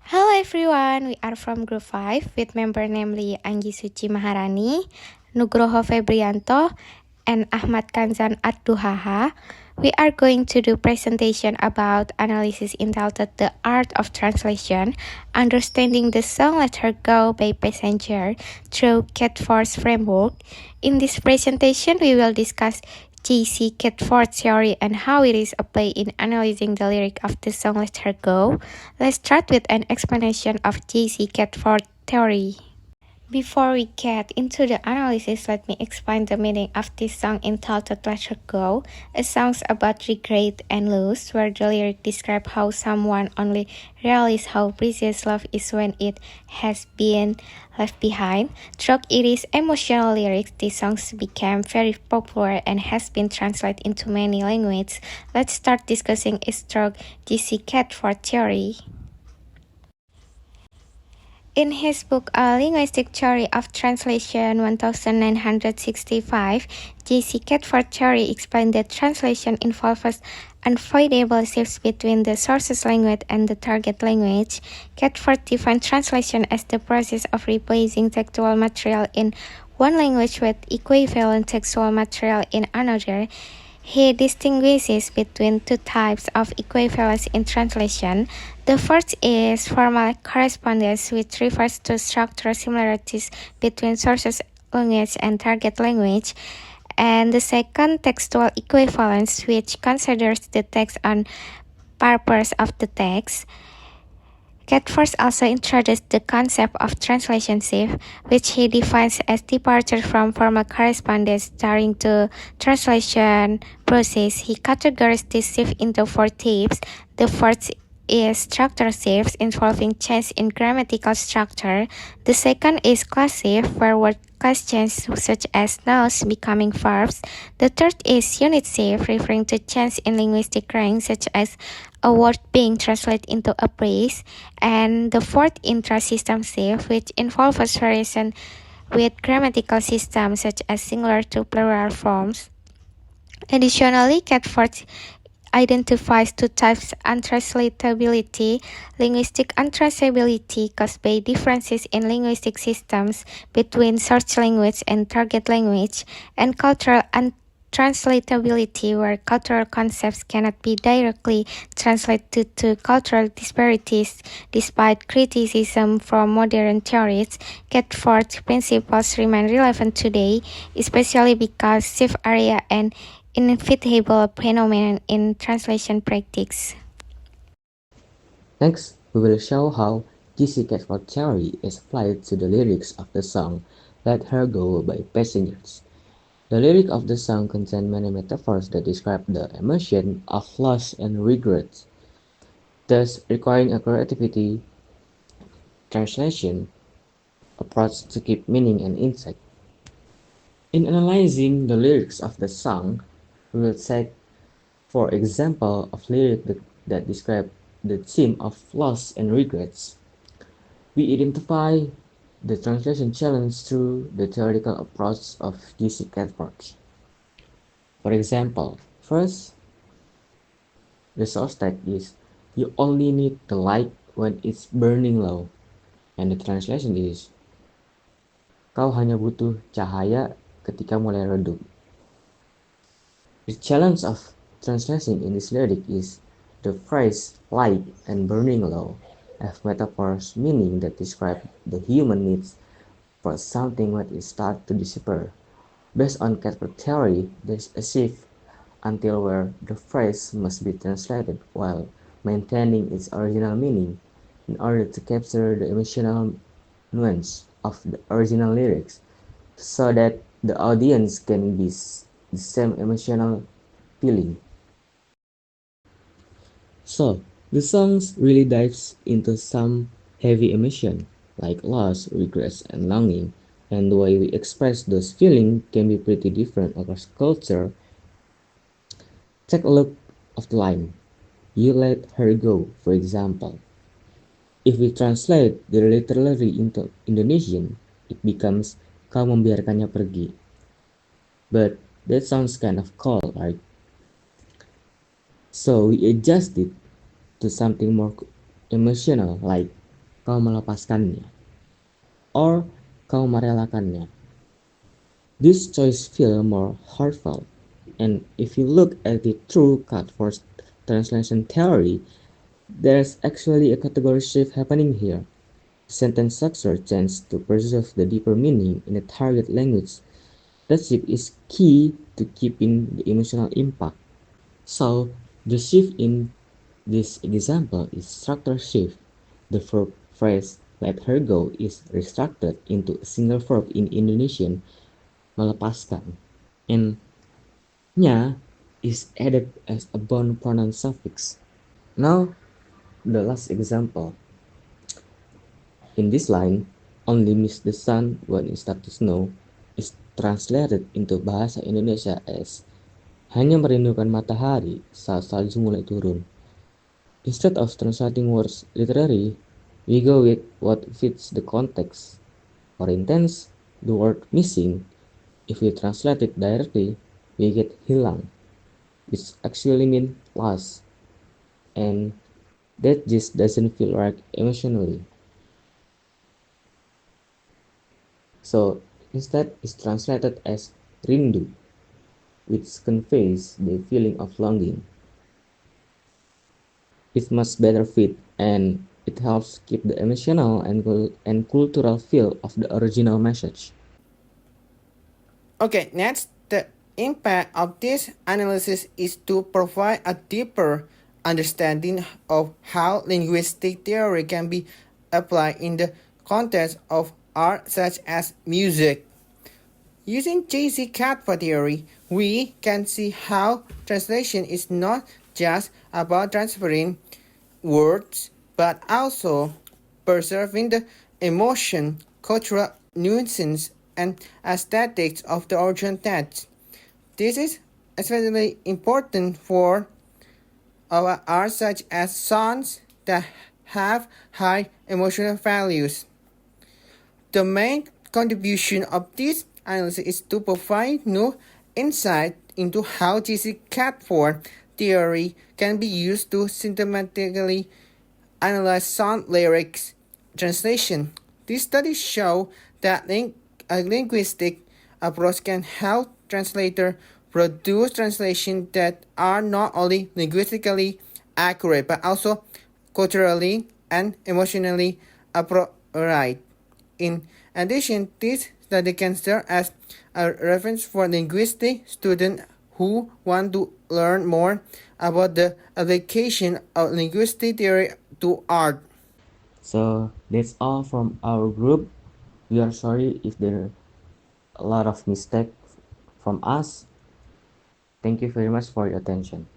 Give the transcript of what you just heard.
Hello everyone, we are from Group 5 with member namely Anggi Suci Maharani, Nugroho Febrianto, and Ahmad Kanzan Abduhaha. We are going to do presentation about analysis entitled The Art of Translation, Understanding the Song Let Her Go by Passenger through Catford's Framework. In this presentation, we will discuss J.C. Catford theory and how it is applied in analyzing the lyric of the song Let Her Go. Let's start with an explanation of J.C. Catford theory. Before we get into the analysis, let me explain the meaning of this song entitled Let Her Go, a song about regret and loss, where the lyric describe how someone only realizes how precious love is when it has been left behind. Through its emotional lyrics, this song became very popular and has been translated into many languages. Let's start discussing its through J.C. Catford theory. In his book A Linguistic Theory of Translation 1965, J.C. Catford theory explained that translation involves unavoidable shifts between the source language and the target language. Catford defined translation as the process of replacing textual material in one language with equivalent textual material in another. He distinguishes between two types of equivalence in translation. The first is formal correspondence, which refers to structural similarities between source language and target language. And the second, textual equivalence, which considers the text on purpose of the text. Catford also introduced the concept of translation shift, which he defines as departure from formal correspondence during the translation process. He categorized this shift into four types. The first is structural shifts involving change in grammatical structure. The second is class shift, where word class change such as nouns becoming verbs. The third is unit shift, referring to change in linguistic rank such as a word being translated into a phrase. And the fourth, intra-system shift, which involves variation with grammatical systems such as singular to plural forms. Additionally, Catford identifies two types: untranslatability, linguistic untranslatability caused by differences in linguistic systems between source language and target language, and cultural untranslatability, where cultural concepts cannot be directly translated due to cultural disparities. Despite criticism from modern theorists, Catford's principles remain relevant today, especially because shift area and inevitable phenomenon in translation practice. Next, we will show how J.C. Catford theory is applied to the lyrics of the song Let Her Go by Passengers. The lyric of the song contain many metaphors that describe the emotion of loss and regret, thus requiring a creativity translation approach to keep meaning and insight. In analyzing the lyrics of the song, we will take, for example, of lyric that describe the theme of loss and regrets. We identify the translation challenge through the theoretical approach of J.C. Catford. For example, first, the source text is, "You only need the light when it's burning low," and the translation is, "Kau hanya butuh cahaya ketika mulai redup." The challenge of translation in this lyric is the phrase light and burning low have metaphors meaning that describe the human needs for something when it starts to disappear. Based on Catford theory, there's a shift until where the phrase must be translated while maintaining its original meaning in order to capture the emotional nuance of the original lyrics so that the audience can be the same emotional feeling. So, the songs really dives into some heavy emotion like loss, regrets, and longing, and the way we express those feelings can be pretty different across culture. Take a look of the line, "You let her go," for example. If we translate the literally into Indonesian, it becomes "Kau membiarkannya pergi." But that sounds kind of cold, right? So we adjust it to something more emotional like kau melepaskannya, or kau merelakannya. This choice feels more heartfelt, and if you look at it through Catford's translation theory, there's actually a category shift happening here. Sentence structure changes to preserve the deeper meaning in the target language. That shift is key to keeping the emotional impact. So, the shift in this example is structure shift. The verb phrase "let her go" is restructured into a single verb in Indonesian, melepaskan, and nya is added as a bound pronoun suffix. Now, the last example. In this line, "only miss the sun when it starts to snow" is translated into bahasa Indonesia as "hanya merindukan matahari saat salju mulai turun." Instead of translating words literally, we go with what fits the context. For instance, the word "missing", if we translate it directly, we get "hilang", which actually means lost, and that just doesn't feel right emotionally. So instead it's translated as "rindu", which conveys the feeling of longing. It's much better fit, and it helps keep the emotional and cultural feel of the original message. Okay, next, the impact of this analysis is to provide a deeper understanding of how linguistic theory can be applied in the context of art such as music. Using J.C. Catford theory, we can see how translation is not just about transferring words, but also preserving the emotion, cultural nuances, and aesthetics of the original text. This is especially important for our art such as songs that have high emotional values. The main contribution of this analysis is to provide new insight into how J.C. Catford theory can be used to systematically analyze song lyrics translation. These studies show that a linguistic approach can help translators produce translations that are not only linguistically accurate but also culturally and emotionally appropriate. In addition, this study can serve as a reference for linguistic students who want to learn more about the application of linguistic theory to art. So that's all from our group. We are sorry if there are a lot of mistakes from us. Thank you very much for your attention.